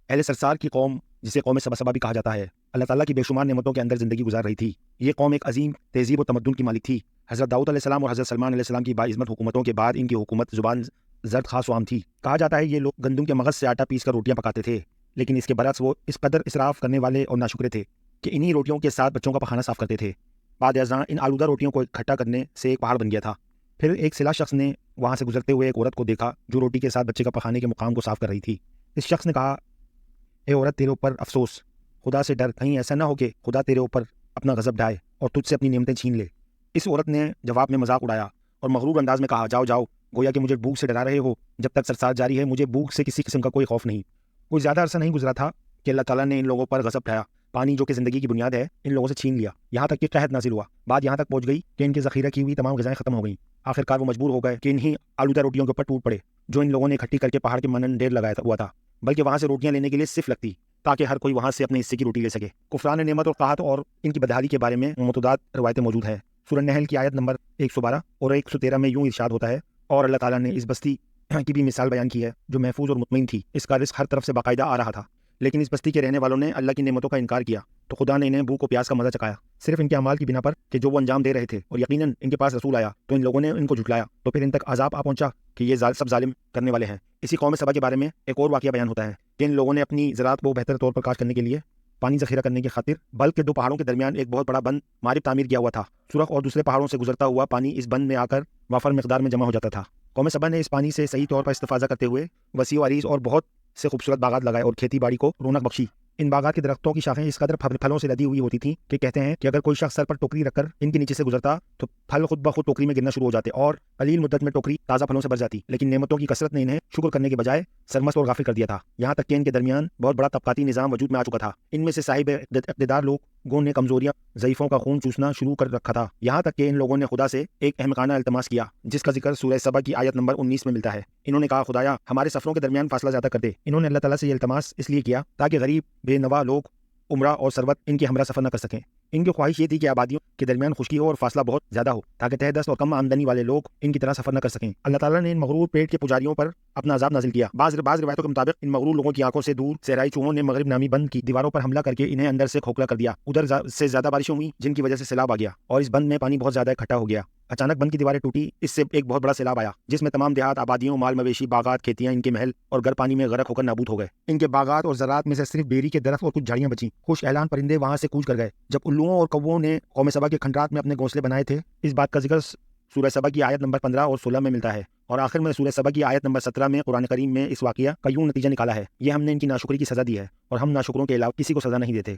اہل سرسار کی قوم، جسے قوم سبا بھی کہا جاتا ہے، اللہ تعالیٰ کی بے شمار نعمتوں کے اندر زندگی گزار رہی تھی۔ یہ قوم ایک عظیم تہذیب و تمدن کی مالک تھی۔ حضرت داؤد علیہ السلام اور حضرت سلمان علیہ السلام کی باعظمت حکومتوں کے بعد ان کی حکومت زبان زرد خاص و عام تھی۔ کہا جاتا ہے یہ لوگ گندم کے مغز سے آٹا پیس کر روٹیاں پکاتے تھے، لیکن اس کے برعکس وہ اس قدر اسراف کرنے والے اور ناشکرے تھے کہ انہی روٹیوں کے ساتھ بچوں کا پخانہ صاف کرتے تھے۔ بعد ازاں ان آلودہ روٹیوں کو اکٹھا کرنے سے ایک پہاڑ بن گیا تھا۔ پھر ایک سلا شخص نے وہاں سے گزرتے ہوئے ایک عورت کو دیکھا جو روٹی کے ساتھ بچے کا پخانے کے مقام کو صاف کر رہی تھی۔ اس شخص نے کہا، اے عورت، تیرے اوپر افسوس، خدا سے ڈر، کہیں ایسا نہ ہو کہ خدا تیرے اوپر اپنا غضب ڈھائے اور تجھ سے اپنی نعمتیں چھین لے۔ اس عورت نے جواب میں مذاق اڑایا اور مغرور انداز میں کہا، جاؤ جاؤ، گویا کہ مجھے بھوک سے ڈرا رہے ہو۔ جب تک سرسار جاری ہے مجھے بھوک سے کسی قسم کا کوئی خوف نہیں۔ کوئی زیادہ عرصہ نہیں گزرا تھا کہ اللہ تعالیٰ نے ان لوگوں پر غضب ڈھایا۔ پانی جو کہ زندگی کی بنیاد ہے ان لوگوں سے چھین لیا، یہاں تک کہ قحط نازل ہوا۔ بات یہاں تک پہنچ گئی کہ ان کے ذخیرہ کی ہوئی تمام غذائیں ختم ہو گئیں۔ آخرکار وہ مجبور ہو گئے کہ انہی آلودہ روٹیوں کے اوپر ٹوٹ پڑے جو ان لوگوں نے اکٹھی کر کے پہاڑ کے مانند ڈھیر لگایا ہوا تھا، بلکہ وہاں سے روٹیاں لینے کے لیے صرف لگتی تاکہ ہر کوئی وہاں سے اپنے حصے کی روٹی لے سکے۔ کفران نعمت اور قحط اور ان کی بدحالی کے بارے میں متعدد روایتیں موجود ہیں۔ سورہ نحل کی آیت نمبر 112 اور 113 میں یوں ارشاد ہوتا ہے، اور اللہ تعالیٰ نے اس بستی کی بھی مثال بیان کی ہے جو محفوظ اور مطمئن تھی، اس کا رزق ہر طرف سے باقاعدہ آ رہا تھا، لیکن اس بستی کے رہنے والوں نے اللہ کی نعمتوں کا انکار کیا تو خدا نے انہیں بھوک و پیاس کا مزہ چکھایا، صرف ان کے اعمال کی بنا پر کہ جو وہ انجام دے رہے تھے، اور یقیناً ان کے پاس رسول آیا تو ان لوگوں نے ان کو جھٹلایا، تو پھر ان تک عذاب آ پہنچا کہ یہ سب ظالم کرنے والے ہیں۔ اسی قوم سبا کے بارے میں ایک اور واقعہ بیان ہوتا ہے کہ ان لوگوں نے اپنی زراعت کو بہتر طور پر کاشت کرنے کے لیے پانی ذخیرہ کرنے کی خاطر بلکہ دو پہاڑوں کے درمیان ایک بہت بڑا بند مارب تعمیر کیا ہوا تھا۔ سرخ اور دوسرے پہاڑوں سے گزرتا ہوا پانی اس بند میں آ کر وافر مقدار میں جمع ہو جاتا تھا۔ قوم سبا نے اس پانی سے صحیح طور پر استفادہ کرتے ہوئے وسیع و عریض اور بہت سے خوبصورت باغات لگائے اور کھیتی باڑی کو رونق بخشی۔ ان باغات کے درختوں کی شاخیں اس قدر پھلوں سے لدی ہوئی ہوتی تھیں کہ کہتے ہیں کہ اگر کوئی شخص سر پر ٹوکری رکھ کر ان کے نیچے سے گزرتا تو پھل خود بخود ٹوکری میں گرنا شروع ہو جاتے اور قلیل مدت میں ٹوکری تازہ پھلوں سے بھر جاتی، لیکن نعمتوں کی کثرت نے انہیں شکر کرنے کے بجائے سرمست اور غافل کر دیا تھا، یہاں تک کہ ان کے درمیان بہت بڑا طبقاتی نظام وجود میں آ چکا تھا۔ ان میں سے صاحب اقتدار لوگوں نے کمزوریاں ضعیفوں کا خون چوسنا شروع کر رکھا تھا، یہاں تک کہ ان لوگوں نے خدا سے ایک احمقانہ التماس کیا جس کا ذکر سورہ سبا کی آیت نمبر 19 میں ملتا ہے۔ انہوں نے کہا، خدایا ہمارے سفروں کے درمیان فاصلہ زیادہ کر دے۔ انہوں نے اللہ تعالیٰ سے یہ التماس اس لیے کیا تاکہ غریب بے نوا لوگ عمرہ اور ثروت ان کے ہمراہ سفر نہ کر سکیں۔ ان کی خواہش یہ تھی کہ آبادیوں کے درمیان خشکی ہو اور فاصلہ بہت زیادہ ہو تاکہ تہ دست اور کم آمدنی والے لوگ ان کی طرح سفر نہ کر سکیں۔ اللہ تعالیٰ نے ان مغرور پیٹ کے پجاریوں پر اپنا عذاب نازل کیا۔ بعض روایتوں کے مطابق ان مغرور لوگوں کی آنکھوں سے دور صحرائی چوہوں نے مغرب نامی بند کی دیواروں پر حملہ کر کے انہیں اندر سے کھوکھلا کر دیا۔ ادھر سے زیادہ بارشیں ہوئیں جن کی وجہ سے سیلاب آ گیا اور اس بند میں پانی بہت زیادہ اکٹھا ہو گیا۔ اچانک بند کی دیواریں ٹوٹی، اس سے ایک بہت بڑا سیلاب آیا جس میں تمام دیہات، آبادیوں، مال مویشی، باغات، کھیتیاں، ان کے محل اور گھر پانی میں غرق ہو کر نابود ہو گئے۔ ان کے باغات اور زراعت میں سے صرف بیری کے درخت اور کچھ جھاڑیاں بچیں۔ خوش اعلان پرندے وہاں سے کوچ کر گئے۔ جب الوؤں اور کووں نے قوم سبا کے کھنڈرات میں اپنے گھونسلے بنائے تھے، اس بات کا ذکر سورہ سبا کی آیت نمبر 15 اور 16 میں ملتا ہے، اور آخر میں سورہ سبا کی آیت نمبر 17 میں قرآن کریم میں اس واقعہ کا یوں نتیجہ نکالا ہے، یہ ہم نے ان کی ناشکری کی سزا دی ہے اور ہم ناشکروں کے علاوہ کسی کو سزا نہیں دیتے۔